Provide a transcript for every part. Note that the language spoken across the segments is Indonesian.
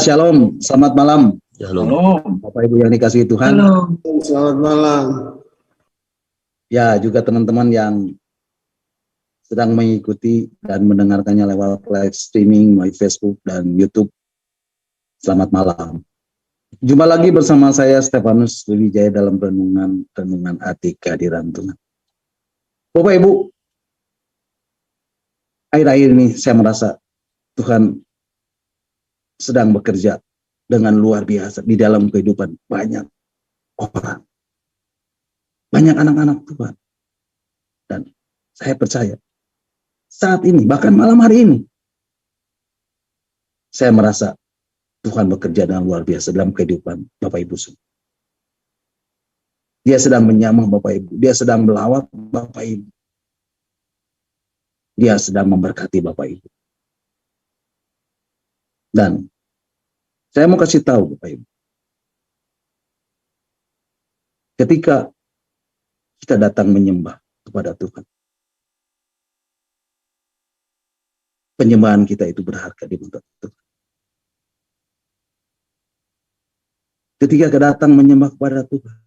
Shalom, selamat malam. Shalom. Bapak Ibu yang dikasihi Tuhan. Halo. Selamat malam. Ya, juga teman-teman yang sedang mengikuti dan mendengarkannya lewat live streaming melalui Facebook dan YouTube. Selamat malam. Jumpa lagi bersama saya Stefanus Wijaya dalam renungan hati kehadiran Tuhan. Bapak Ibu, akhir-akhir ini saya merasa Tuhan sedang bekerja dengan luar biasa di dalam kehidupan banyak orang, banyak anak-anak Tuhan. Dan saya percaya saat ini, bahkan malam hari ini, saya merasa Tuhan bekerja dengan luar biasa dalam kehidupan Bapak Ibu semua. Dia sedang menyamah Bapak Ibu, dia sedang melawat Bapak Ibu, dia sedang memberkati Bapak Ibu. Dan saya mau kasih tahu Bapak Ibu, ketika kita datang menyembah kepada Tuhan, penyembahan kita itu berharga di mata Tuhan. Ketika kita datang menyembah kepada Tuhan,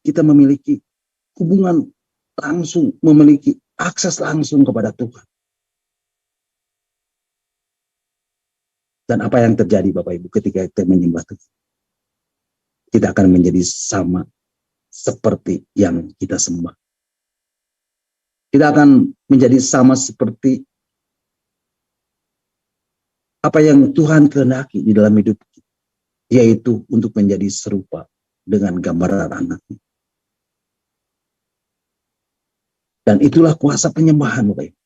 kita memiliki hubungan langsung, memiliki akses langsung kepada Tuhan. Dan apa yang terjadi Bapak Ibu ketika kita menyembah Tuhan? Kita akan menjadi sama seperti yang kita sembah. Kita akan menjadi sama seperti apa yang Tuhan kehendaki di dalam hidup kita, yaitu untuk menjadi serupa dengan gambaran anaknya. Dan itulah kuasa penyembahan Bapak Ibu.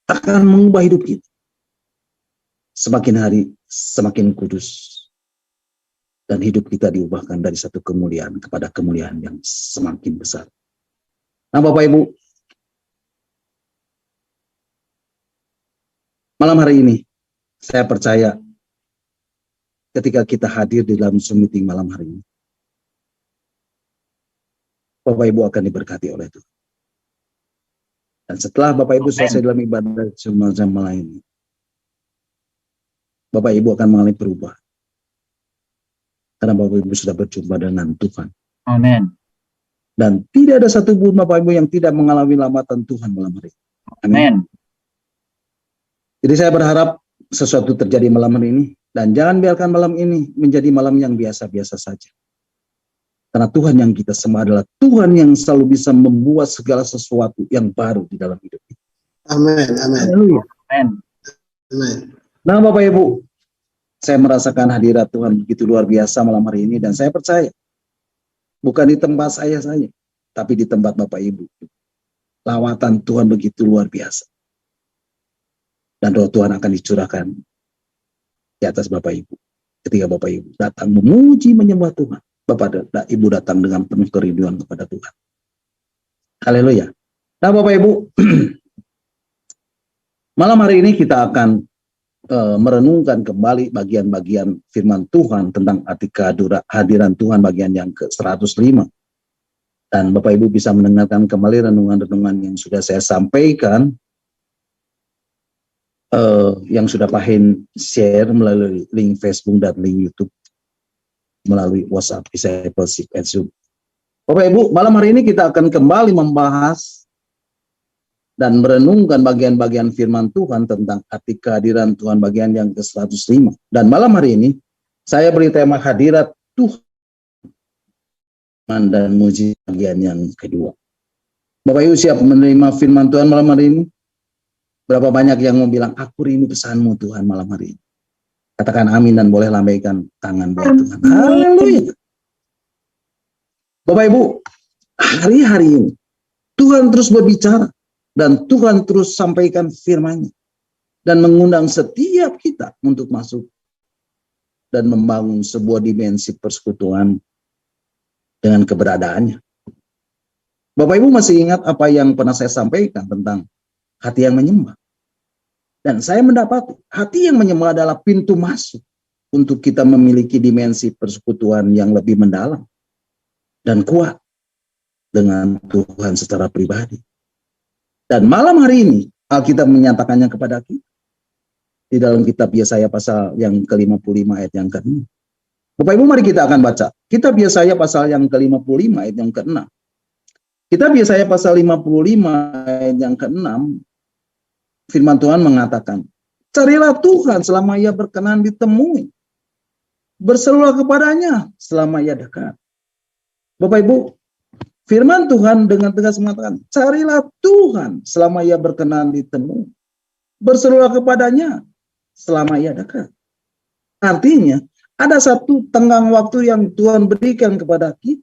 Akan mengubah hidup kita. Semakin hari semakin kudus. Dan hidup kita diubahkan dari satu kemuliaan kepada kemuliaan yang semakin besar. Nah Bapak Ibu, malam hari ini saya percaya ketika kita hadir di dalam Zoom meeting malam hari ini, Bapak Ibu akan diberkati oleh Tuhan. Dan setelah Bapak Ibu selesai dalam ibadah Zoom malam ini, Bapak Ibu akan mengalami perubahan. Karena Bapak Ibu sudah berjumpa dengan Tuhan. Amin. Dan tidak ada satupun Bapak Ibu yang tidak mengalami lambatan Tuhan malam hari ini. Amin. Jadi saya berharap sesuatu terjadi malam hari ini. Dan jangan biarkan malam ini menjadi malam yang biasa-biasa saja. Karena Tuhan yang kita sembah adalah Tuhan yang selalu bisa membuat segala sesuatu yang baru di dalam hidup kita. Amin. Amin. Haleluya. Amin. Amin. Nah Bapak Ibu, saya merasakan hadirat Tuhan begitu luar biasa malam hari ini. Dan saya percaya, bukan di tempat saya saja, tapi di tempat Bapak Ibu. Lawatan Tuhan begitu luar biasa. Dan roh Tuhan akan dicurahkan di atas Bapak Ibu. Ketika Bapak Ibu datang memuji menyembah Tuhan, Bapak dan Ibu datang dengan penuh kerinduan kepada Tuhan. Haleluya. Nah Bapak Ibu, malam hari ini kita akan merenungkan kembali bagian-bagian firman Tuhan tentang arti kehadiran Tuhan bagian yang ke-105. Dan Bapak Ibu bisa mendengarkan kembali renungan-renungan yang sudah saya sampaikan, yang sudah Pak Hen share melalui link Facebook dan link YouTube, melalui WhatsApp, Discipleship at Zoom. Bapak Ibu, malam hari ini kita akan kembali membahas dan merenungkan bagian-bagian firman Tuhan tentang arti kehadiran Tuhan bagian yang ke-105. Dan malam hari ini, saya beri tema hadirat Tuhan dan muji bagian yang kedua. Bapak Ibu siap menerima firman Tuhan malam hari ini? Berapa banyak yang mau bilang, aku rindu pesanmu Tuhan malam hari ini? Katakan amin dan boleh lambaikan tangan buat Tuhan. Haleluya. Bapak Ibu, hari-hari ini, Tuhan terus berbicara. Dan Tuhan terus sampaikan firman-Nya dan mengundang setiap kita untuk masuk dan membangun sebuah dimensi persekutuan dengan keberadaannya. Bapak Ibu masih ingat apa yang pernah saya sampaikan tentang hati yang menyembah? Dan saya mendapat hati yang menyembah adalah pintu masuk untuk kita memiliki dimensi persekutuan yang lebih mendalam dan kuat dengan Tuhan secara pribadi. Dan malam hari ini Alkitab menyatakannya kepada kita. di dalam kitab Yesaya pasal yang ke-55 ayat yang ke-6. Bapak Ibu, mari kita akan baca kitab Yesaya pasal yang ke-55 ayat yang ke-6. Kitab Yesaya pasal 55 ayat yang ke-6, firman Tuhan mengatakan, carilah Tuhan selama ia berkenan ditemui, berserulah kepadanya selama ia dekat. Bapak Ibu, firman Tuhan dengan tegas mengatakan, carilah Tuhan selama ia berkenan ditemui, berserulah kepadanya selama ia dekat. Artinya, ada satu tenggang waktu yang Tuhan berikan kepada kita.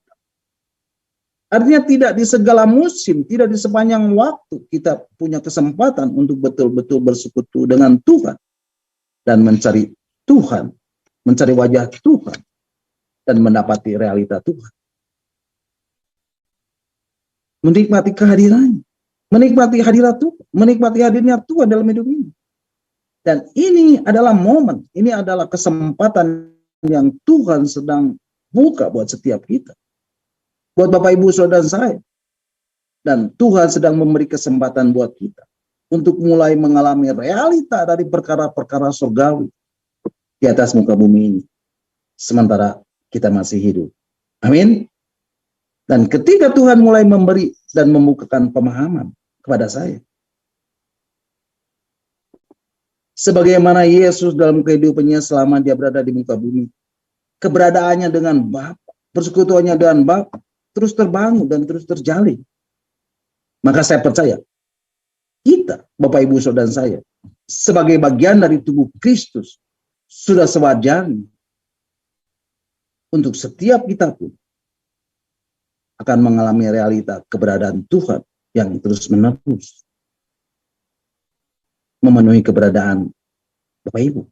Artinya tidak di segala musim, tidak di sepanjang waktu kita punya kesempatan untuk betul-betul bersekutu dengan Tuhan. Dan mencari Tuhan, mencari wajah Tuhan, dan mendapati realita Tuhan. Menikmati kehadirannya, menikmati hadirat Tuhan, menikmati hadirnya Tuhan dalam hidup ini. Dan ini adalah momen, ini adalah kesempatan yang Tuhan sedang buka buat setiap kita. Buat Bapak Ibu Saudara saya. Dan Tuhan sedang memberi kesempatan buat kita untuk mulai mengalami realita dari perkara-perkara surgawi di atas muka bumi ini. Sementara kita masih hidup. Amin. Dan ketika Tuhan mulai memberi dan membukakan pemahaman kepada saya, sebagaimana Yesus dalam kehidupannya selama dia berada di muka bumi, keberadaannya dengan Bapa, persekutuannya dengan Bapa, terus terbangun dan terus terjalin. Maka saya percaya, kita, Bapak Ibu Saudara saya, sebagai bagian dari tubuh Kristus, sudah sewajarnya untuk setiap kita pun akan mengalami realita keberadaan Tuhan yang terus-menerus memenuhi keberadaan Bapak Ibu,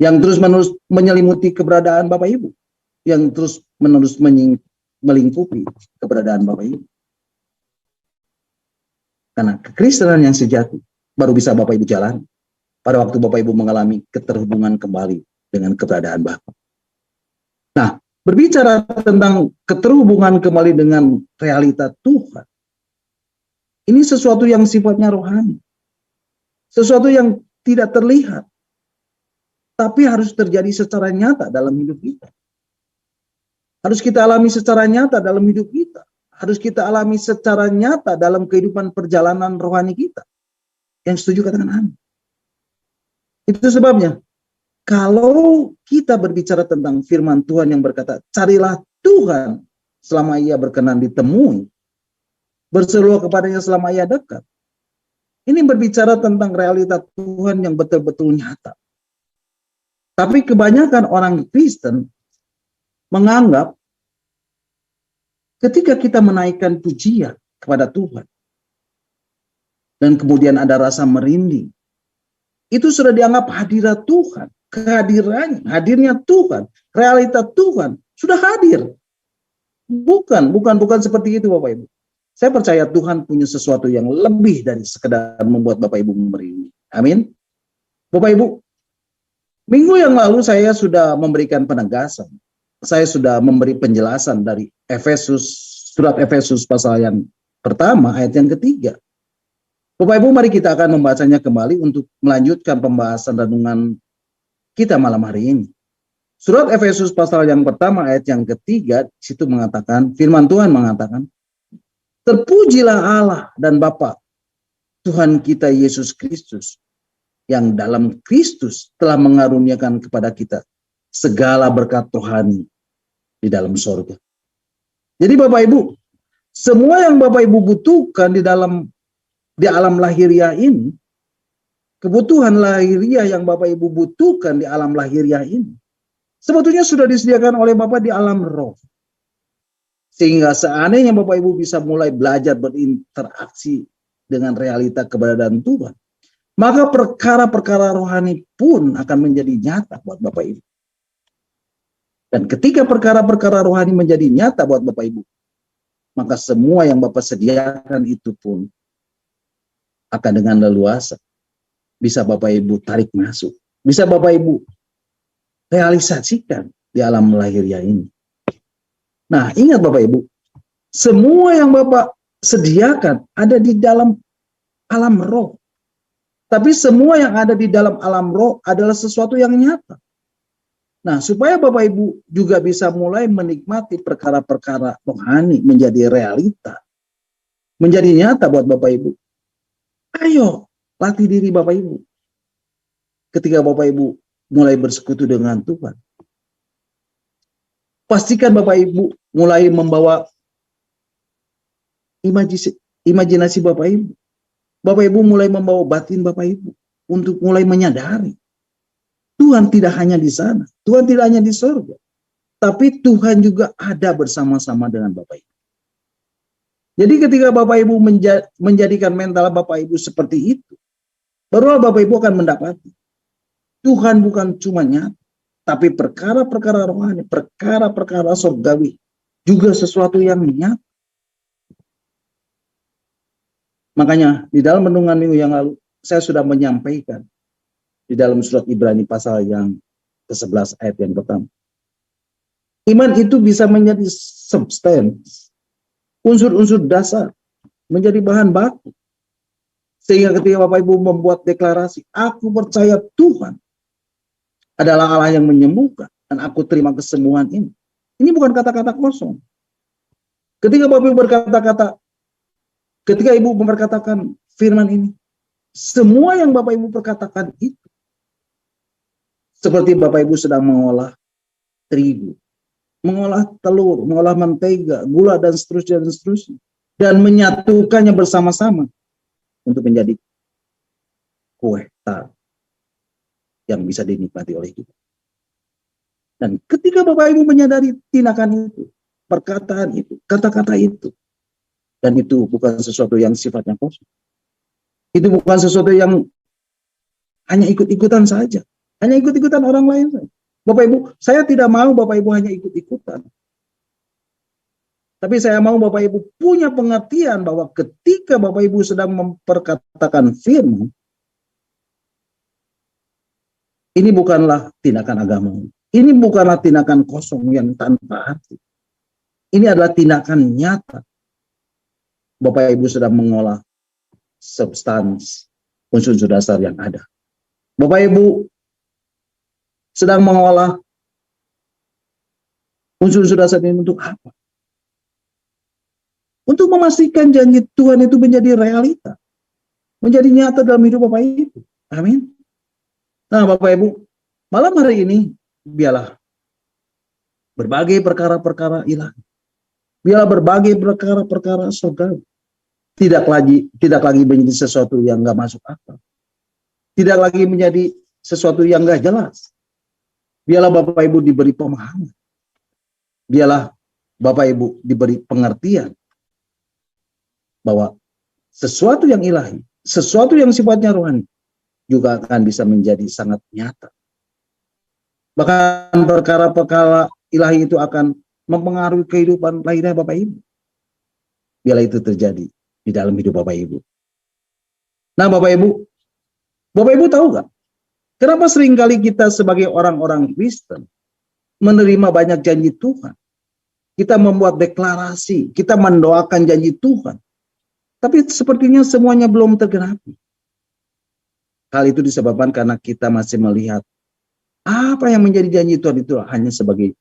yang terus-menerus menyelimuti keberadaan Bapak Ibu, yang terus-menerus melingkupi keberadaan Bapak Ibu. Karena kekristenan yang sejati baru bisa Bapak Ibu jalan pada waktu Bapak Ibu mengalami keterhubungan kembali dengan keberadaan Bapa. Nah, berbicara tentang keterhubungan kembali dengan realita Tuhan, ini sesuatu yang sifatnya rohani, sesuatu yang tidak terlihat, tapi harus terjadi secara nyata dalam hidup kita. Harus kita alami secara nyata dalam hidup kita. Harus kita alami secara nyata dalam kehidupan perjalanan rohani kita. Yang setuju katakan amin. Itu sebabnya, kalau kita berbicara tentang firman Tuhan yang berkata, carilah Tuhan selama ia berkenan ditemui, berserulah kepadanya selama ia dekat. Ini berbicara tentang realita Tuhan yang betul-betul nyata. Tapi kebanyakan orang Kristen menganggap ketika kita menaikkan pujian kepada Tuhan dan kemudian ada rasa merinding, itu sudah dianggap hadirat Tuhan, kehadirannya, hadirnya Tuhan, realita Tuhan sudah hadir. Bukan seperti itu Bapak Ibu. Saya percaya Tuhan punya sesuatu yang lebih dari sekedar membuat Bapak Ibu merinding. Amin. Bapak Ibu, minggu yang lalu saya sudah memberikan penegasan. Saya sudah memberi penjelasan dari surat Efesus pasal yang pertama ayat yang ketiga. Bapak Ibu, mari kita akan membacanya kembali untuk melanjutkan pembahasan renungan kita malam hari ini. Surat Efesus pasal yang pertama ayat yang ketiga, situ mengatakan, firman Tuhan mengatakan, terpujilah Allah dan Bapa Tuhan kita Yesus Kristus, yang dalam Kristus telah mengaruniakan kepada kita segala berkat rohani di dalam sorga. Jadi Bapak Ibu, semua yang Bapak Ibu butuhkan di alam lahiriah ini, kebutuhan lahiriah yang Bapak Ibu butuhkan di alam lahiriah ini, sebetulnya sudah disediakan oleh Bapak di alam roh. Sehingga seandainya Bapak Ibu bisa mulai belajar berinteraksi dengan realita keberadaan Tuhan, maka perkara-perkara rohani pun akan menjadi nyata buat Bapak Ibu. Dan ketika perkara-perkara rohani menjadi nyata buat Bapak Ibu, maka semua yang Bapak sediakan itu pun akan dengan leluasa bisa Bapak Ibu tarik masuk, bisa Bapak Ibu realisasikan di alam lahiriah ini. Nah, ingat Bapak Ibu, semua yang Bapak sediakan ada di dalam alam roh. Tapi semua yang ada di dalam alam roh adalah sesuatu yang nyata. Nah, supaya Bapak Ibu juga bisa mulai menikmati perkara-perkara rohani menjadi realita, menjadi nyata buat Bapak Ibu. Ayo, latih diri Bapak Ibu. Ketika Bapak Ibu mulai bersekutu dengan Tuhan, pastikan Bapak Ibu mulai membawa imajinasi Bapak Ibu. Bapak Ibu mulai membawa batin Bapak Ibu untuk mulai menyadari Tuhan tidak hanya di sana, Tuhan tidak hanya di surga, tapi Tuhan juga ada bersama-sama dengan Bapak Ibu. Jadi ketika Bapak Ibu menjadikan mental Bapak Ibu seperti itu, barulah Bapak Ibu akan mendapati Tuhan bukan cuma nyata, tapi perkara-perkara rohani, perkara-perkara surgawi juga sesuatu yang nyata. Makanya di dalam renungan minggu yang lalu saya sudah menyampaikan di dalam surat Ibrani pasal yang ke-11 ayat yang pertama. Iman itu bisa menjadi substance, unsur-unsur dasar, menjadi bahan baku. Sehingga ketika Bapak Ibu membuat deklarasi, aku percaya Tuhan adalah Allah yang menyembuhkan, dan aku terima kesembuhan ini. Ini bukan kata-kata kosong. Ketika Bapak Ibu ketika Ibu memperkatakan firman ini, semua yang Bapak Ibu perkatakan itu, seperti Bapak Ibu sedang mengolah terigu, mengolah telur, mengolah mentega, gula, dan seterusnya, dan menyatukannya bersama-sama untuk menjadi kue tar yang bisa dinikmati oleh kita. Dan ketika Bapak Ibu menyadari tindakan itu, perkataan itu, kata-kata itu, dan itu bukan sesuatu yang sifatnya kosong. Itu bukan sesuatu yang hanya ikut-ikutan saja, hanya ikut-ikutan orang lain saja. Bapak Ibu, saya tidak mau Bapak Ibu hanya ikut-ikutan. Tapi saya mau Bapak Ibu punya pengertian bahwa ketika Bapak Ibu sedang memperkatakan firman, ini bukanlah tindakan agama. Ini bukanlah tindakan kosong yang tanpa arti. Ini adalah tindakan nyata. Bapak Ibu sedang mengolah substans, unsur-unsur dasar yang ada. Bapak Ibu sedang mengolah unsur-unsur dasar ini untuk apa? Untuk memastikan janji Tuhan itu menjadi realita. Menjadi nyata dalam hidup Bapak Ibu. Amin. Nah, Bapak Ibu, malam hari ini biarlah berbagai perkara-perkara ilahi, biarlah berbagai perkara-perkara surga tidak lagi menjadi sesuatu yang nggak masuk akal, tidak lagi menjadi sesuatu yang nggak jelas. Biarlah Bapak Ibu diberi pemahaman, biarlah Bapak Ibu diberi pengertian bahwa sesuatu yang ilahi, sesuatu yang sifatnya rohani juga akan bisa menjadi sangat nyata. Bahkan perkara-perkara ilahi itu akan mempengaruhi kehidupan lainnya Bapak Ibu. Biarlah itu terjadi di dalam hidup Bapak Ibu. Nah, Bapak Ibu tahu nggak? Kenapa seringkali kita sebagai orang-orang Kristen menerima banyak janji Tuhan? Kita membuat deklarasi, kita mendoakan janji Tuhan. Tapi sepertinya semuanya belum tergenapi. Hal itu disebabkan karena kita masih melihat apa yang menjadi janji Tuhan itu hanya sebagai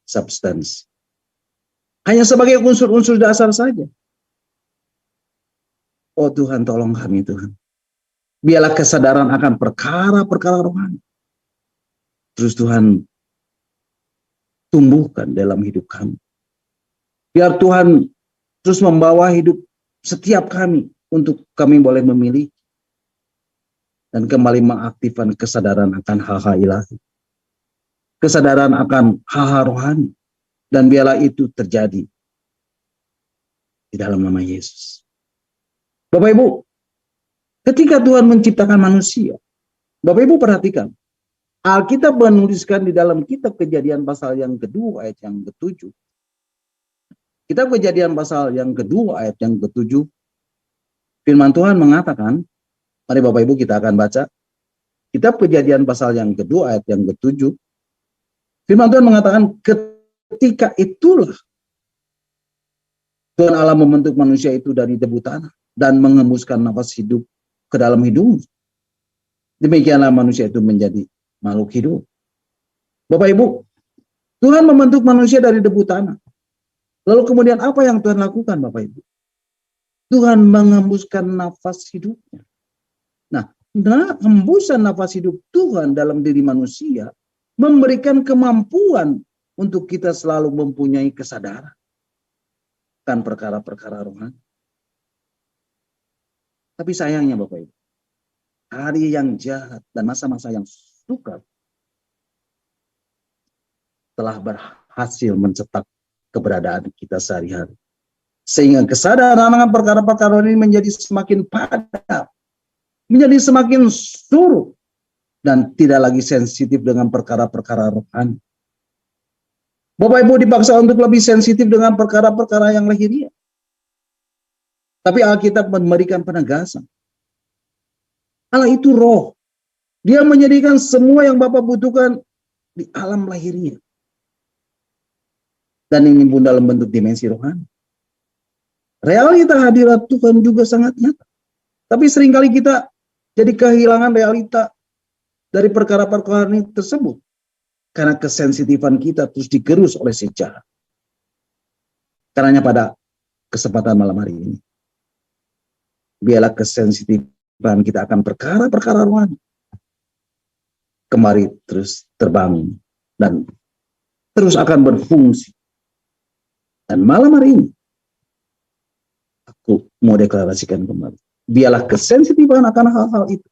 substance. Hanya sebagai unsur-unsur dasar saja. Oh Tuhan, tolong kami Tuhan. Biarlah kesadaran akan perkara-perkara rohani. Terus Tuhan tumbuhkan dalam hidup kami. Biar Tuhan terus membawa hidup setiap kami untuk kami boleh memilih dan kembali mengaktifkan kesadaran akan hal-hal ilahi. Kesadaran akan hal-hal rohani. Dan biarlah itu terjadi di dalam nama Yesus. Bapak Ibu, ketika Tuhan menciptakan manusia, Bapak Ibu perhatikan, Alkitab menuliskan di dalam kitab Kejadian pasal yang kedua ayat yang ke-7. Kitab Kejadian pasal yang kedua ayat yang ke-7, firman Tuhan mengatakan, mari Bapak Ibu kita akan baca. Kitab Kejadian pasal yang kedua ayat yang ke-7. Firman Tuhan mengatakan ketika itulah Tuhan Allah membentuk manusia itu dari debu tanah dan mengembuskan nafas hidup ke dalam hidungnya. Demikianlah manusia itu menjadi makhluk hidup. Bapak Ibu, Tuhan membentuk manusia dari debu tanah. Lalu kemudian apa yang Tuhan lakukan, Bapak Ibu? Tuhan mengembuskan nafas hidupnya. Nah, hembusan nafas hidup Tuhan dalam diri manusia memberikan kemampuan untuk kita selalu mempunyai kesadaran akan perkara-perkara rohani. Tapi sayangnya Bapak Ibu, hari yang jahat dan masa-masa yang sukar telah berhasil mencetak keberadaan kita sehari-hari. Sehingga kesadaran akan perkara-perkara ini menjadi semakin padat, menjadi semakin surut, dan tidak lagi sensitif dengan perkara-perkara rohani. Bapak Ibu dipaksa untuk lebih sensitif dengan perkara-perkara yang lahiriah. Tapi Alkitab memberikan penegasan. Allah itu roh. Dia menjadikan semua yang Bapak butuhkan di alam lahiriah. Dan ini pun dalam bentuk dimensi rohani. Realita hadirat Tuhan juga sangat nyata. Tapi seringkali kita jadi kehilangan realita dari perkara-perkara ini tersebut. Karena kesensitifan kita terus digerus oleh sejarah. Karenanya pada kesempatan malam hari ini, biarlah kesensitifan kita akan perkara-perkara rohani kembali terus terbangun dan terus akan berfungsi. Dan malam hari ini, aku mau deklarasikan kembali. Biarlah kesensitifan akan hal-hal itu.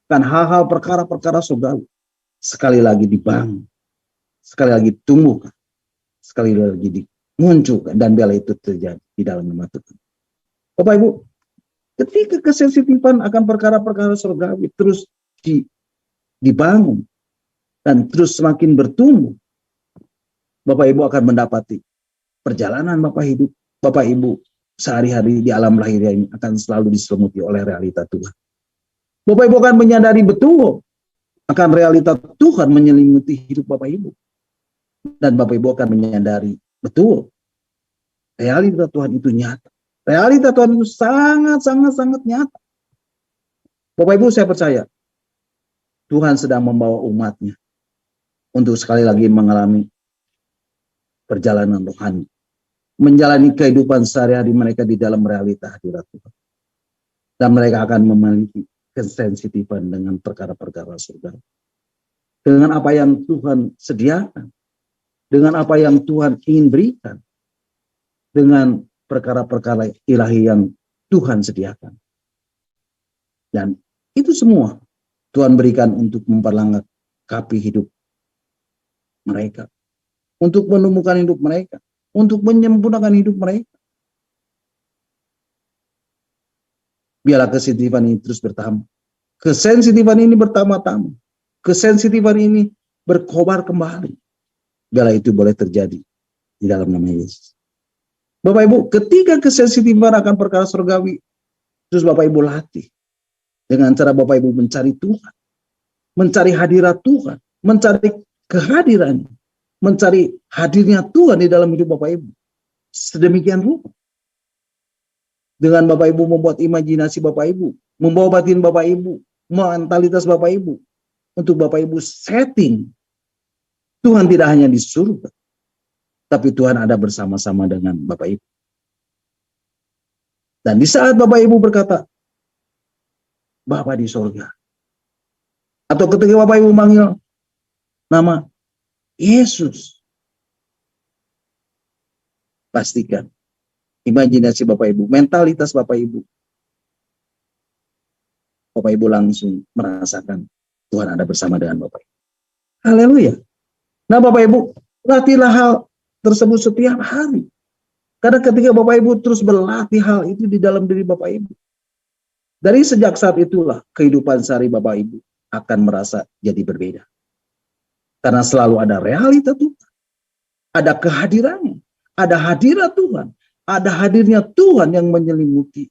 Akan hal-hal perkara-perkara surgawi. Sekali lagi dibangun. Sekali lagi tumbuh. Sekali lagi dimunculkan. Dan biarlah itu terjadi di dalam nama Tuhan. Bapak Ibu, ketika kesensitifan akan perkara-perkara surgawi terus dibangun. Dan terus semakin bertumbuh. Bapak Ibu akan mendapati perjalanan Bapak Ibu sehari-hari di alam lahiriah ini akan selalu diselimuti oleh realita Tuhan. Bapak Ibu akan menyadari betul akan realita Tuhan menyelimuti hidup Bapak Ibu. Dan Bapak Ibu akan menyadari betul realita Tuhan itu nyata. Realita Tuhan itu sangat nyata. Bapak Ibu, saya percaya Tuhan sedang membawa umatnya untuk sekali lagi mengalami perjalanan rohani, menjalani kehidupan sehari-hari mereka di dalam realita hadirat Tuhan. Dan mereka akan memiliki kesensitifan dengan perkara-perkara surga. Dengan apa yang Tuhan sediakan. Dengan apa yang Tuhan ingin berikan. Dengan perkara-perkara ilahi yang Tuhan sediakan. Dan itu semua Tuhan berikan untuk memperlengkapi hidup mereka. Untuk menumbuhkan hidup mereka. Untuk menyempurnakan hidup mereka. Biarlah kesensitifan ini terus bertambah. Kesensitifan ini bertambah-tambah. Kesensitifan ini berkobar kembali. Biarlah itu boleh terjadi di dalam nama Yesus. Bapak Ibu, ketika kesensitifan akan perkara surgawi, terus Bapak Ibu latih. Dengan cara Bapak Ibu mencari Tuhan. Mencari hadirat Tuhan. Mencari kehadirannya. Mencari hadirnya Tuhan di dalam hidup Bapak Ibu. Sedemikian rupa. Dengan Bapak Ibu membuat imajinasi Bapak Ibu. Membawa batin Bapak Ibu. Mentalitas Bapak Ibu. Untuk Bapak Ibu setting. Tuhan tidak hanya di surga. Tapi Tuhan ada bersama-sama dengan Bapak Ibu. Dan di saat Bapak Ibu berkata, Bapa di surga. Atau ketika Bapak Ibu manggil nama Yesus. Pastikan imajinasi Bapak Ibu, mentalitas Bapak Ibu. Bapak Ibu langsung merasakan Tuhan ada bersama dengan Bapak Ibu. Haleluya. Nah Bapak Ibu, latihlah hal tersebut setiap hari. Karena ketika Bapak Ibu terus berlatih hal itu di dalam diri Bapak Ibu. Dari sejak saat itulah kehidupan sehari Bapak Ibu akan merasa jadi berbeda. Karena selalu ada realita Tuhan. Ada kehadirannya. Ada hadirat Tuhan. Ada hadirnya Tuhan yang menyelimuti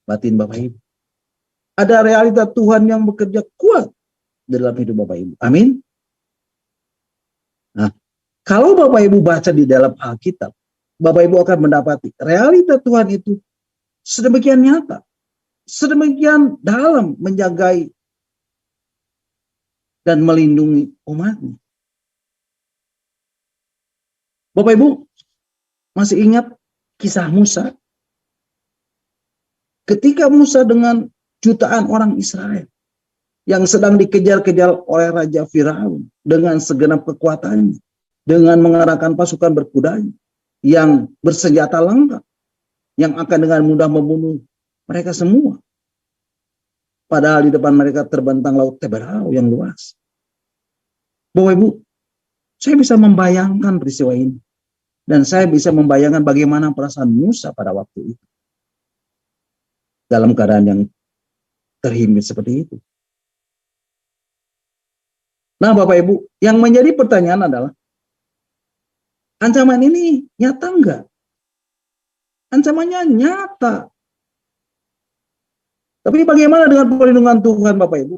batin Bapak Ibu. Ada realita Tuhan yang bekerja kuat dalam hidup Bapak Ibu. Amin. Nah, kalau Bapak Ibu baca di dalam Alkitab, Bapak Ibu akan mendapati realita Tuhan itu sedemikian nyata. Sedemikian dalam menjagai dan melindungi umatnya. Bapak Ibu, masih ingat kisah Musa? Ketika Musa dengan jutaan orang Israel yang sedang dikejar-kejar oleh Raja Firaun dengan segenap kekuatannya, dengan mengerahkan pasukan berkudanya, yang bersenjata lengkap, yang akan dengan mudah membunuh mereka semua. Padahal di depan mereka terbentang laut Teberau yang luas. Bapak Ibu, saya bisa membayangkan peristiwa ini. Dan saya bisa membayangkan bagaimana perasaan Musa pada waktu itu. Dalam keadaan yang terhimpit seperti itu. Nah Bapak Ibu, yang menjadi pertanyaan adalah, ancaman ini nyata enggak? Ancamannya nyata. Tapi bagaimana dengan perlindungan Tuhan Bapak Ibu?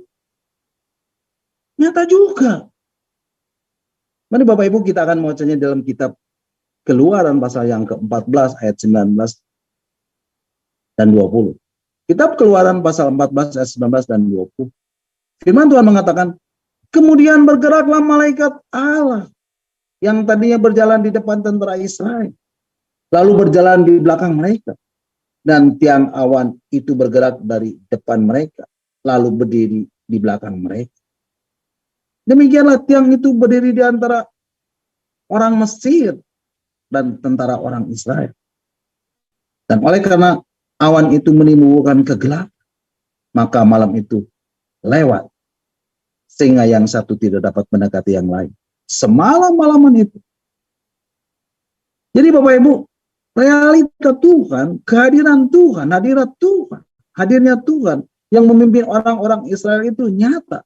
Nyata juga. Mari Bapak Ibu kita akan membacanya dalam kitab Keluaran pasal yang ke-14 ayat 19 dan 20. Kitab Keluaran pasal 14 ayat 19 dan 20. Firman Tuhan mengatakan, kemudian bergeraklah malaikat Allah yang tadinya berjalan di depan tentara Israel, lalu berjalan di belakang mereka. Dan tiang awan itu bergerak dari depan mereka, lalu berdiri di belakang mereka. Demikianlah tiang itu berdiri di antara orang Mesir dan tentara orang Israel. Dan oleh karena awan itu menimbulkan kegelapan, maka malam itu lewat, sehingga yang satu tidak dapat mendekati yang lain. Semalam-malaman itu. Jadi Bapak Ibu, realita Tuhan, kehadiran Tuhan, hadirat Tuhan, hadirnya Tuhan yang memimpin orang-orang Israel itu nyata.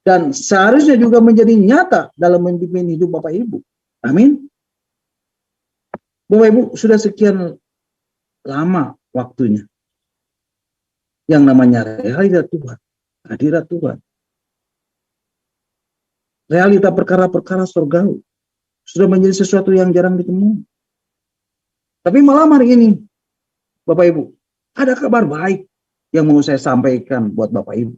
Dan seharusnya juga menjadi nyata dalam memimpin hidup Bapak Ibu. Amin. Bapak Ibu, sudah sekian lama waktunya yang namanya realita Tuhan, hadirat Tuhan, realita perkara-perkara surgawi sudah menjadi sesuatu yang jarang ditemui. Tapi malam hari ini, Bapak Ibu, ada kabar baik yang mau saya sampaikan buat Bapak Ibu.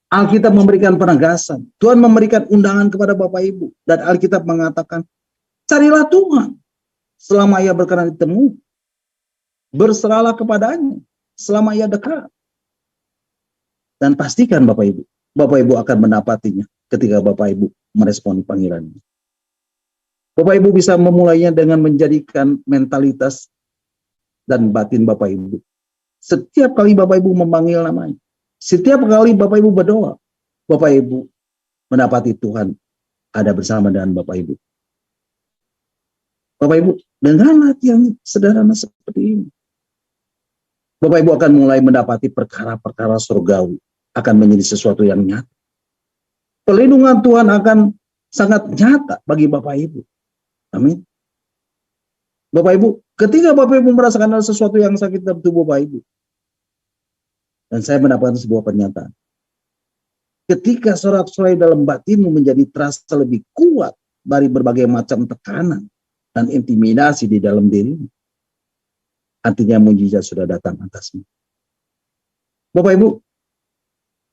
Alkitab memberikan penegasan, Tuhan memberikan undangan kepada Bapak Ibu, dan Alkitab mengatakan, carilah Tuhan selama ia berkenan ditemu. Berserahlah kepadanya selama ia dekat. Dan pastikan Bapak Ibu akan mendapatinya ketika Bapak Ibu meresponi panggilannya. Bapak Ibu bisa memulainya dengan menjadikan mentalitas dan batin Bapak Ibu. Setiap kali Bapak Ibu memanggil namanya, setiap kali Bapak Ibu berdoa, Bapak Ibu mendapati Tuhan ada bersama dengan Bapak Ibu. Bapak Ibu, dengan hati yang sederhana seperti ini, Bapak Ibu akan mulai mendapati perkara-perkara surgawi akan menjadi sesuatu yang nyata. Perlindungan Tuhan akan sangat nyata bagi Bapak Ibu. Amin. Bapak Ibu, ketika Bapak Ibu merasakan ada sesuatu yang sakit dalam tubuh Bapak Ibu, dan saya mendapatkan sebuah pernyataan, ketika sorak-sorai dalam batinmu menjadi terasa lebih kuat dari berbagai macam tekanan dan intimidasi di dalam dirimu, artinya mujizat sudah datang atasmu. Bapak Ibu,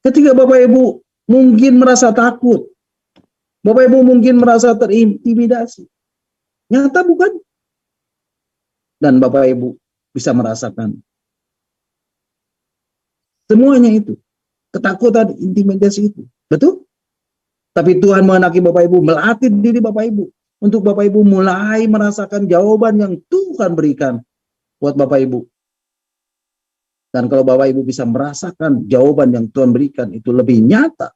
ketika Bapak Ibu mungkin merasa takut, Bapak Ibu mungkin merasa terintimidasi, nyata bukan? Dan Bapak Ibu bisa merasakan semuanya itu, ketakutan, intimidasi itu, betul? Tapi Tuhan menghendaki Bapak Ibu melatih diri Bapak Ibu untuk Bapak Ibu mulai merasakan jawaban yang Tuhan berikan buat Bapak Ibu. Dan kalau Bapak Ibu bisa merasakan jawaban yang Tuhan berikan itu lebih nyata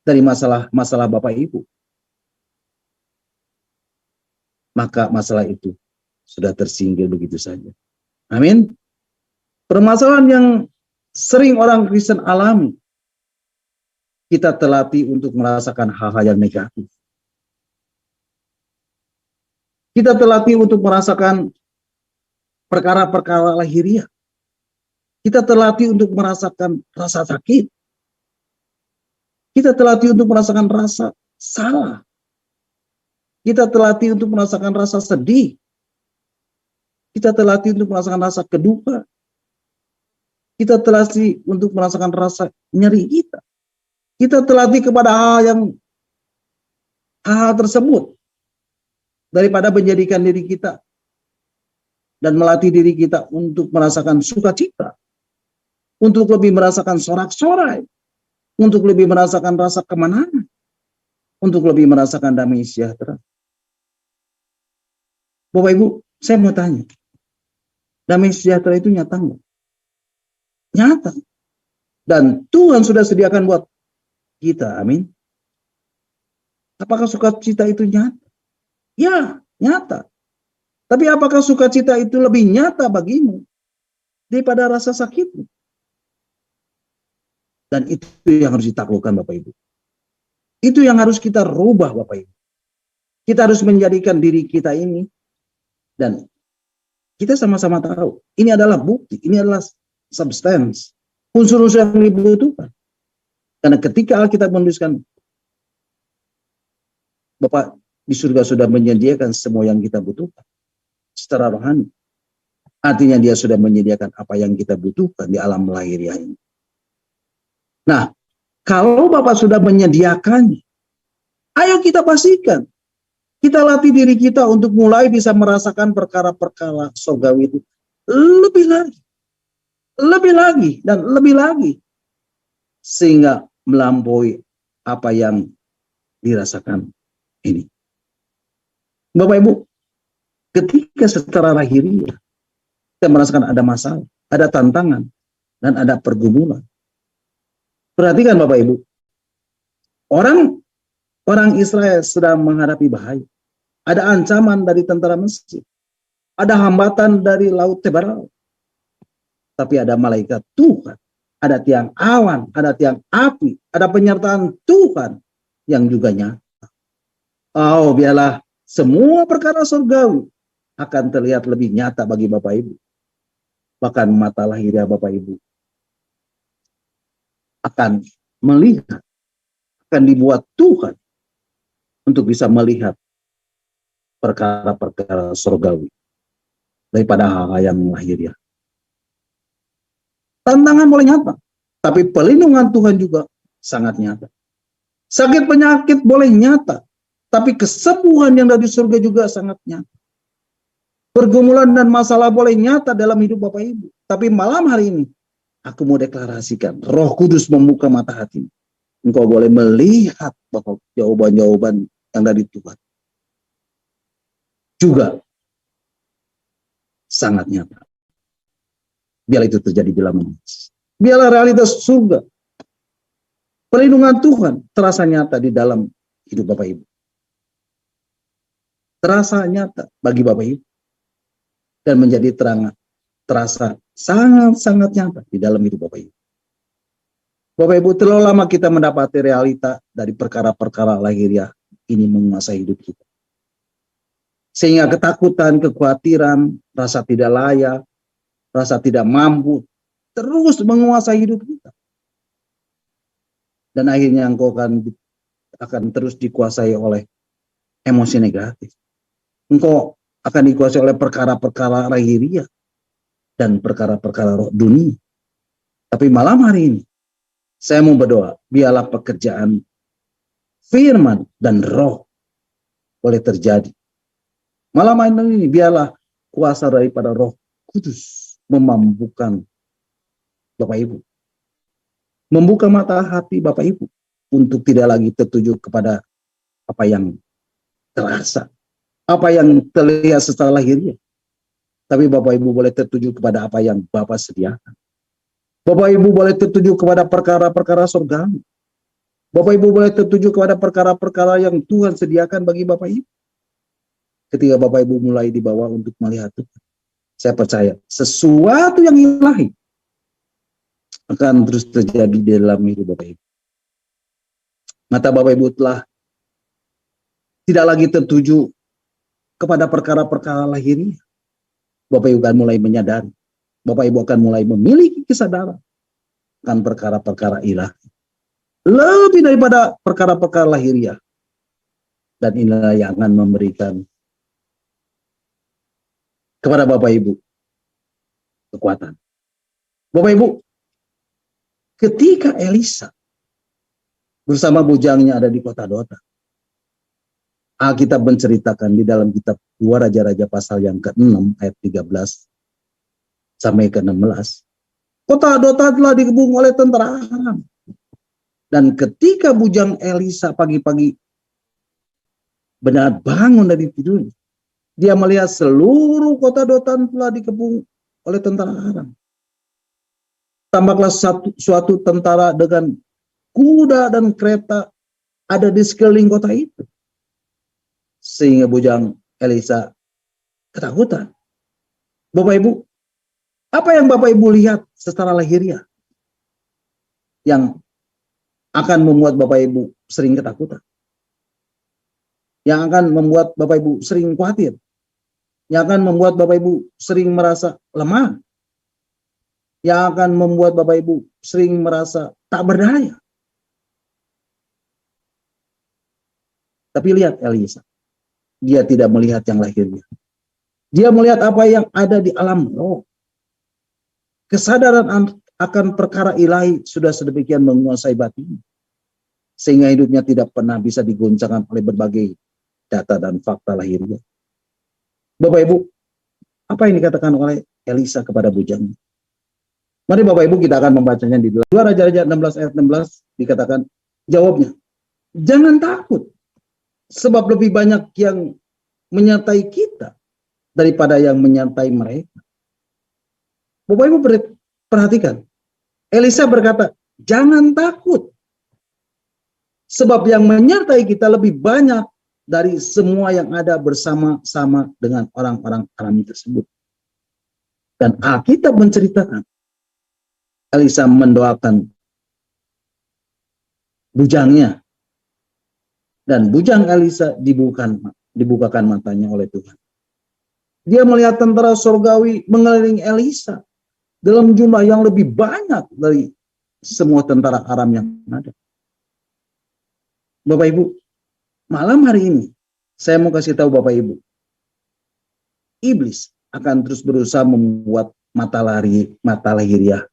dari masalah Bapak Ibu, maka masalah itu sudah tersingkir begitu saja. Amin. Permasalahan yang sering orang Kristen alami, kita terlatih untuk merasakan hal-hal yang negatif. Kita terlatih untuk merasakan perkara-perkara lahiriah. Kita terlatih untuk merasakan rasa sakit. Kita terlatih untuk merasakan rasa salah. Kita terlatih untuk merasakan rasa sedih. Kita terlatih untuk merasakan rasa keduka. Kita terlatih untuk merasakan rasa nyeri kita. Kita terlatih kepada hal tersebut daripada menjadikan diri kita dan melatih diri kita untuk merasakan sukacita, untuk lebih merasakan sorak-sorai, untuk lebih merasakan rasa kemenangan, untuk lebih merasakan damai sejahtera. Bapak Ibu, saya mau tanya, damai sejahtera itu nyata nggak? Nyata. Dan Tuhan sudah sediakan buat kita, amin. Apakah sukacita itu nyata? Ya, nyata. Tapi apakah sukacita itu lebih nyata bagimu daripada rasa sakitmu? Dan itu yang harus ditaklukkan Bapak Ibu. Itu yang harus kita rubah Bapak Ibu. Kita harus menjadikan diri kita ini, dan kita sama-sama tahu, ini adalah bukti, ini adalah substance, unsur-unsur yang dibutuhkan. Karena ketika Alkitab menuliskan, Bapak di surga sudah menyediakan semua yang kita butuhkan secara rohani. Artinya dia sudah menyediakan apa yang kita butuhkan di alam lahiriah ini. Nah, kalau Bapak sudah menyediakannya, ayo kita pastikan. Kita latih diri kita untuk mulai bisa merasakan perkara-perkara surgawi itu lebih lagi, dan lebih lagi. Sehingga melampaui apa yang dirasakan ini. Bapak Ibu, ketika secara lahiriah kita merasakan ada masalah, ada tantangan, dan ada pergumulan. Perhatikan Bapak Ibu, orang Israel sedang menghadapi bahaya. Ada ancaman dari tentara Mesir. Ada hambatan dari Laut Teberau. Tapi ada malaikat Tuhan. Ada tiang awan, ada tiang api, ada penyertaan Tuhan yang juga nyata. Oh, biarlah semua perkara surgawi akan terlihat lebih nyata bagi Bapak Ibu. Bahkan mata lahiriah Bapak Ibu akan melihat, akan dibuat Tuhan untuk bisa melihat perkara-perkara surgawi daripada hal-hal yang lahiriah. Tantangan boleh nyata, tapi pelindungan Tuhan juga sangat nyata. Sakit penyakit boleh nyata, tapi kesembuhan yang dari surga juga sangat nyata. Pergumulan dan masalah boleh nyata dalam hidup Bapak Ibu, tapi malam hari ini aku mau deklarasikan, Roh Kudus membuka mata hatimu. Engkau boleh melihat bahwa jawaban-jawaban yang dari Tuhan juga sangat nyata. Biarlah itu terjadi di dalam Yesus. Biarlah realitas surga, perlindungan Tuhan terasa nyata di dalam hidup Bapak Ibu. Terasa nyata bagi Bapak Ibu. Dan menjadi terasa sangat-sangat nyata di dalam hidup Bapak Ibu. Bapak Ibu, terlalu lama kita mendapati realita dari perkara-perkara lahiriah ini menguasai hidup kita. Sehingga ketakutan, kekhawatiran, rasa tidak layak, rasa tidak mampu, terus menguasai hidup kita. Dan akhirnya engkau akan terus dikuasai oleh emosi negatif. Engkau akan dikuasai oleh perkara-perkara lahiriah dan perkara-perkara roh dunia. Tapi malam hari ini, saya mau berdoa, biarlah pekerjaan firman dan roh boleh terjadi. Malam hari ini, biarlah kuasa daripada Roh Kudus memampukan Bapak Ibu. Membuka mata hati Bapak Ibu untuk tidak lagi tertuju kepada apa yang terasa, apa yang terlihat secara lahiriah. Tapi Bapak Ibu boleh tertuju kepada apa yang Bapak sediakan. Bapak Ibu boleh tertuju kepada perkara-perkara surgawi. Bapak Ibu boleh tertuju kepada perkara-perkara yang Tuhan sediakan bagi Bapak Ibu. Ketika Bapak Ibu mulai dibawa untuk melihat Tuhan, saya percaya sesuatu yang ilahi akan terus terjadi di dalam hidup Bapak Ibu. Mata Bapak Ibu telah tidak lagi tertuju kepada perkara-perkara lahiriah. Bapak Ibu akan mulai menyadari. Bapak Ibu akan mulai memiliki kesadaran akan perkara-perkara ilahi. Lebih daripada perkara-perkara lahiriah. Dan inilah yang akan memberikan kepada Bapak Ibu kekuatan. Bapak Ibu, ketika Elisa bersama bujangnya ada di kota Dothan. Alkitab menceritakan di dalam kitab 2 Raja-Raja pasal yang ke-6 ayat 13 sampai ke-16. Kota Dothan telah dikepung oleh tentara Aram. Dan ketika bujang Elisa pagi-pagi benar bangun dari tidur, dia melihat seluruh kota Dothan telah dikepung oleh tentara Aram. Tampaklah suatu tentara dengan kuda dan kereta ada di sekeliling kota itu. Sehingga bujang Elisa ketakutan. Bapak Ibu, apa yang Bapak Ibu lihat secara lahiriah yang akan membuat Bapak Ibu sering ketakutan? Yang akan membuat Bapak Ibu sering khawatir? Yang akan membuat Bapak Ibu sering merasa lemah? Yang akan membuat Bapak Ibu sering merasa tak berdaya? Tapi lihat Elisa, dia tidak melihat yang lahirnya. Dia melihat apa yang ada di alam roh. Kesadaran akan perkara ilahi sudah sedemikian menguasai batin, sehingga hidupnya tidak pernah bisa digoncangkan oleh berbagai data dan fakta lahirnya. Bapak Ibu, apa yang dikatakan oleh Elisa kepada bujangnya? Mari Bapak Ibu kita akan membacanya di 2 Raja-Raja 16 ayat 16 dikatakan, jawabnya, jangan takut, sebab lebih banyak yang menyertai kita daripada yang menyertai mereka. Bapak Ibu perhatikan, Elisa berkata, jangan takut, sebab yang menyertai kita lebih banyak dari semua yang ada bersama-sama dengan orang-orang Aram tersebut. Dan Alkitab menceritakan, Elisa mendoakan bujangnya. Dan bujang Elisa dibukakan matanya oleh Tuhan. Dia melihat tentara surgawi mengelilingi Elisa dalam jumlah yang lebih banyak dari semua tentara Aram yang ada. Bapak Ibu, malam hari ini saya mau kasih tahu Bapak Ibu, iblis akan terus berusaha membuat mata lahiriah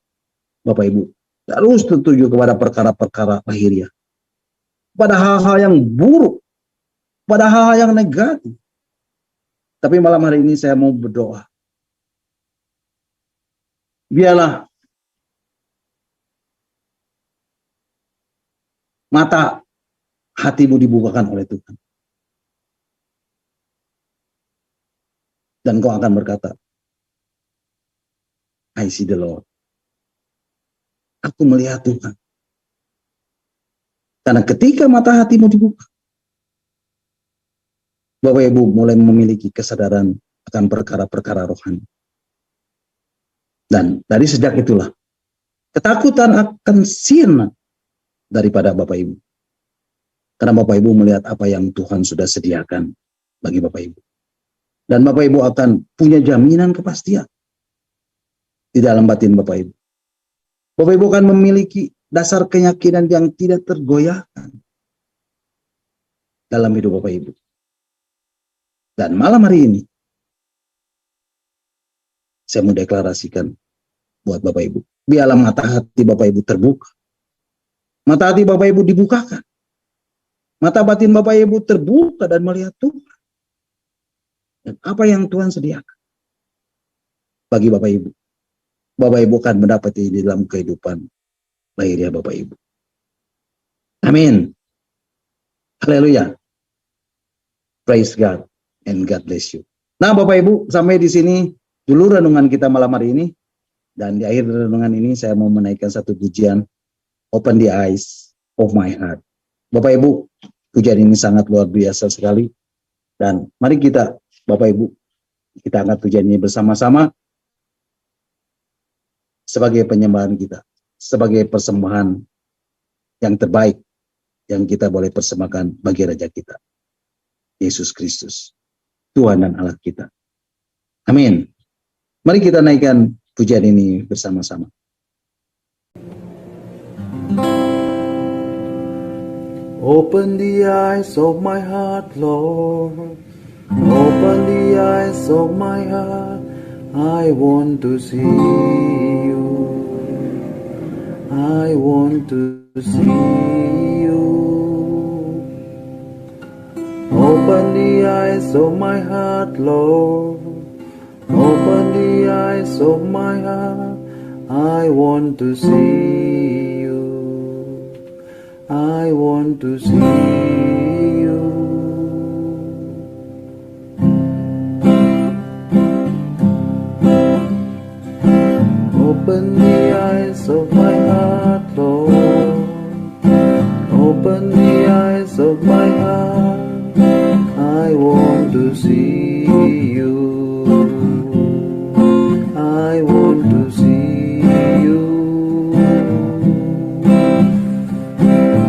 Bapak Ibu terus tertuju kepada perkara-perkara lahiriah, pada hal-hal yang buruk, pada hal-hal yang negatif. Tapi malam hari ini saya mau berdoa, biarlah mata hatimu dibukakan oleh Tuhan. Dan kau akan berkata, I see the Lord. Aku melihat Tuhan. Karena ketika mata hatimu dibuka, Bapak Ibu mulai memiliki kesadaran akan perkara-perkara rohani. Dan dari sejak itulah, ketakutan akan sirna daripada Bapak Ibu. Karena Bapak Ibu melihat apa yang Tuhan sudah sediakan bagi Bapak Ibu. Dan Bapak Ibu akan punya jaminan kepastian di dalam batin Bapak Ibu. Bapak Ibu akan memiliki dasar keyakinan yang tidak tergoyahkan dalam hidup Bapak Ibu. Dan malam hari ini, saya mau deklarasikan buat Bapak Ibu. Biarlah mata hati Bapak Ibu terbuka. Mata hati Bapak Ibu dibukakan. Mata batin Bapak Ibu terbuka dan melihat Tuhan. Dan apa yang Tuhan sediakan bagi Bapak Ibu. Bapak Ibu akan mendapati di dalam kehidupan lahirnya Bapak Ibu. Amin. Haleluya. Praise God and God bless you. Nah Bapak Ibu, sampai di sini dulu renungan kita malam hari ini. Dan di akhir renungan ini saya mau menaikkan satu pujian, Open the Eyes of My Heart. Bapak Ibu, pujian ini sangat luar biasa sekali. Dan mari kita, Bapak Ibu, kita angkat pujian ini bersama-sama sebagai penyembahan kita, sebagai persembahan yang terbaik yang kita boleh persembahkan bagi Raja kita, Yesus Kristus, Tuhan dan Allah kita. Amin. Mari kita naikkan pujian ini bersama-sama. Open the eyes of my heart, Lord. Open the eyes of my heart. I want to see you. I want to see you. Open the eyes of my heart, Lord. Open the eyes of my heart. I want to see you. I want to see you. Open the eyes of my heart, Lord. Open the eyes of my heart. I want to see you. I want to see you.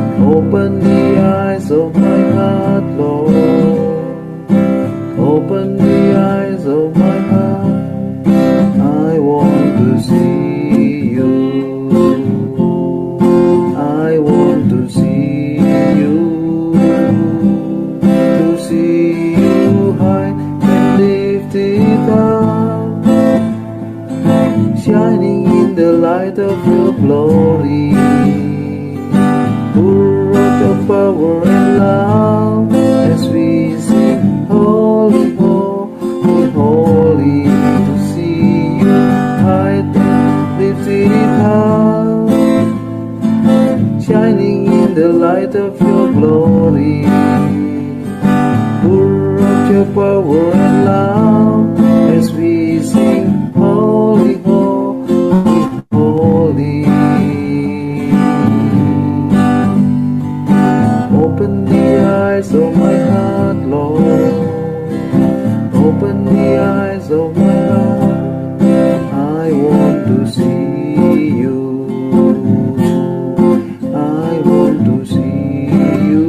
Open the eyes of my heart, Lord. Open the eyes of my heart. I want to see you. I want to see you. To see you high and lifted up, shining in the light of your glory. Pour out your power and love as we sing, holy, holy, holy. To see you high and lifted up, shining in the light of your glory. Pour out your power and love as we sing, holy, holy, holy. Open the eyes of my heart, Lord. Open the eyes of my heart. I want to see you. I want to see you.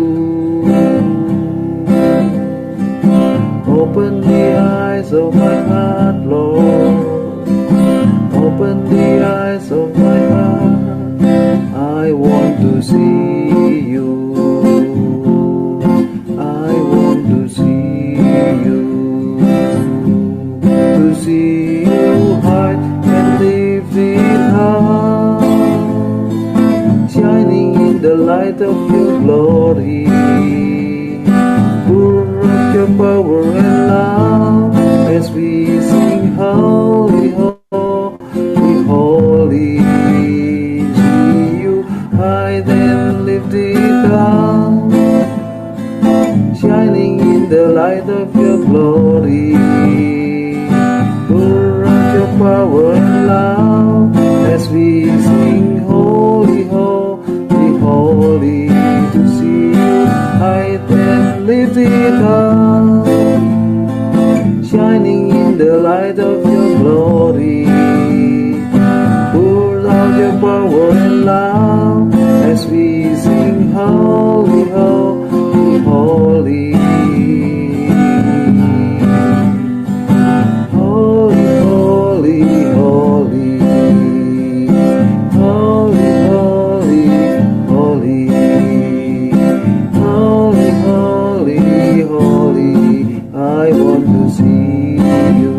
Open the eyes of my heart, Lord. Open the eyes of my heart. I want to see you. I want to see you. To see you high and lifted up, shining in the light of your glory. Pour out your power and love as we sing, holy, holy, holy. See you high and lifted up, shining in the light of your glory. Pour out your power and love as we sing, holy, holy, holy. To see you high and lifted up, shining in the light of your glory. Pour out your power and love as we sing, holy, holy, holy. Holy, holy, holy. Holy, holy, holy. Holy, holy, holy. I want to see you.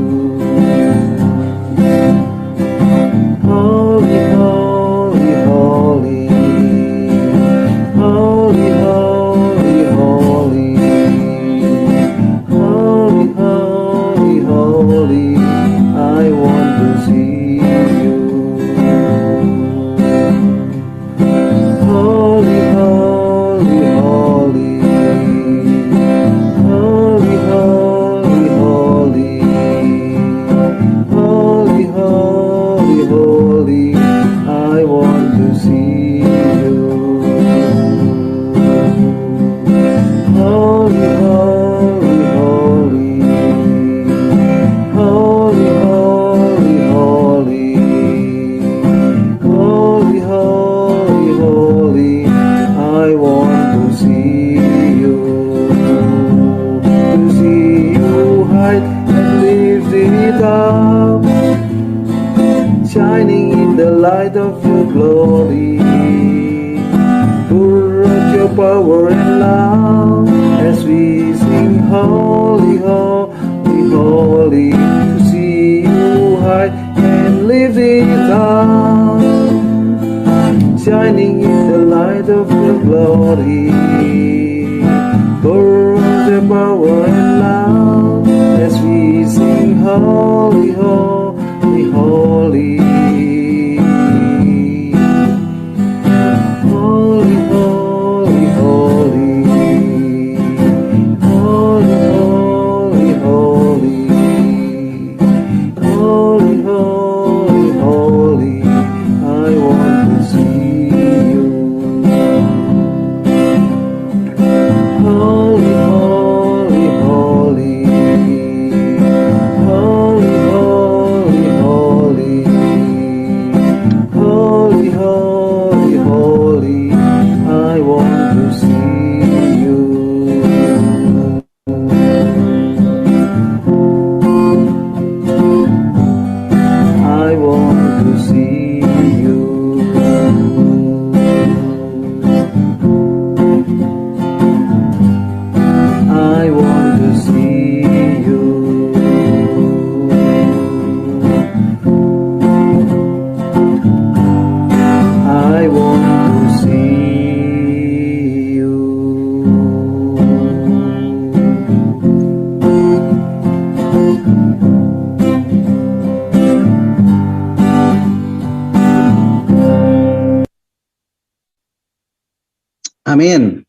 Amin.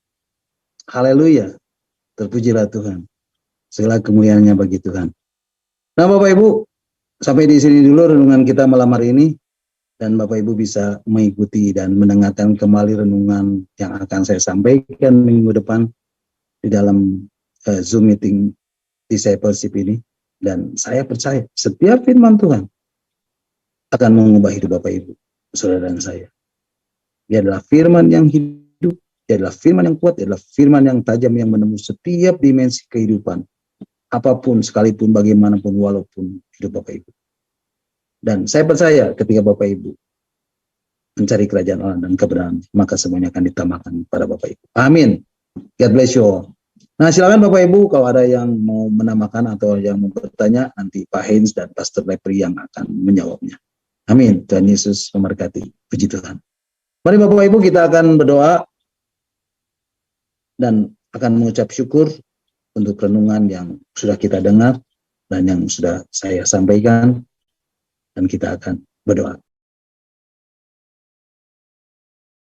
Haleluya. Terpujilah Tuhan. Segala kemuliaannya bagi Tuhan. Nah Bapak Ibu, sampai di sini dulu renungan kita malam hari ini. Dan Bapak Ibu bisa mengikuti dan mendengarkan kembali renungan yang akan saya sampaikan minggu depan di dalam Zoom meeting discipleship ini. Dan saya percaya setiap firman Tuhan akan mengubah hidup Bapak Ibu, saudara dan saya. Dia adalah firman yang hidup, dia adalah firman yang kuat, dia adalah firman yang tajam yang menembus setiap dimensi kehidupan. Apapun, sekalipun, bagaimanapun, walaupun hidup Bapak Ibu. Dan saya percaya ketika Bapak Ibu mencari kerajaan Allah dan kebenaran, maka semuanya akan ditambahkan pada Bapak Ibu. Amin. God bless you all. Nah silakan Bapak Ibu kalau ada yang mau menambahkan atau yang mau bertanya, nanti Pak Heinz dan Pastor Lepri yang akan menjawabnya. Amin. Tuhan Yesus memberkati. Puji Tuhan. Mari Bapak Ibu kita akan berdoa dan akan mengucap syukur untuk renungan yang sudah kita dengar dan yang sudah saya sampaikan. Dan kita akan berdoa.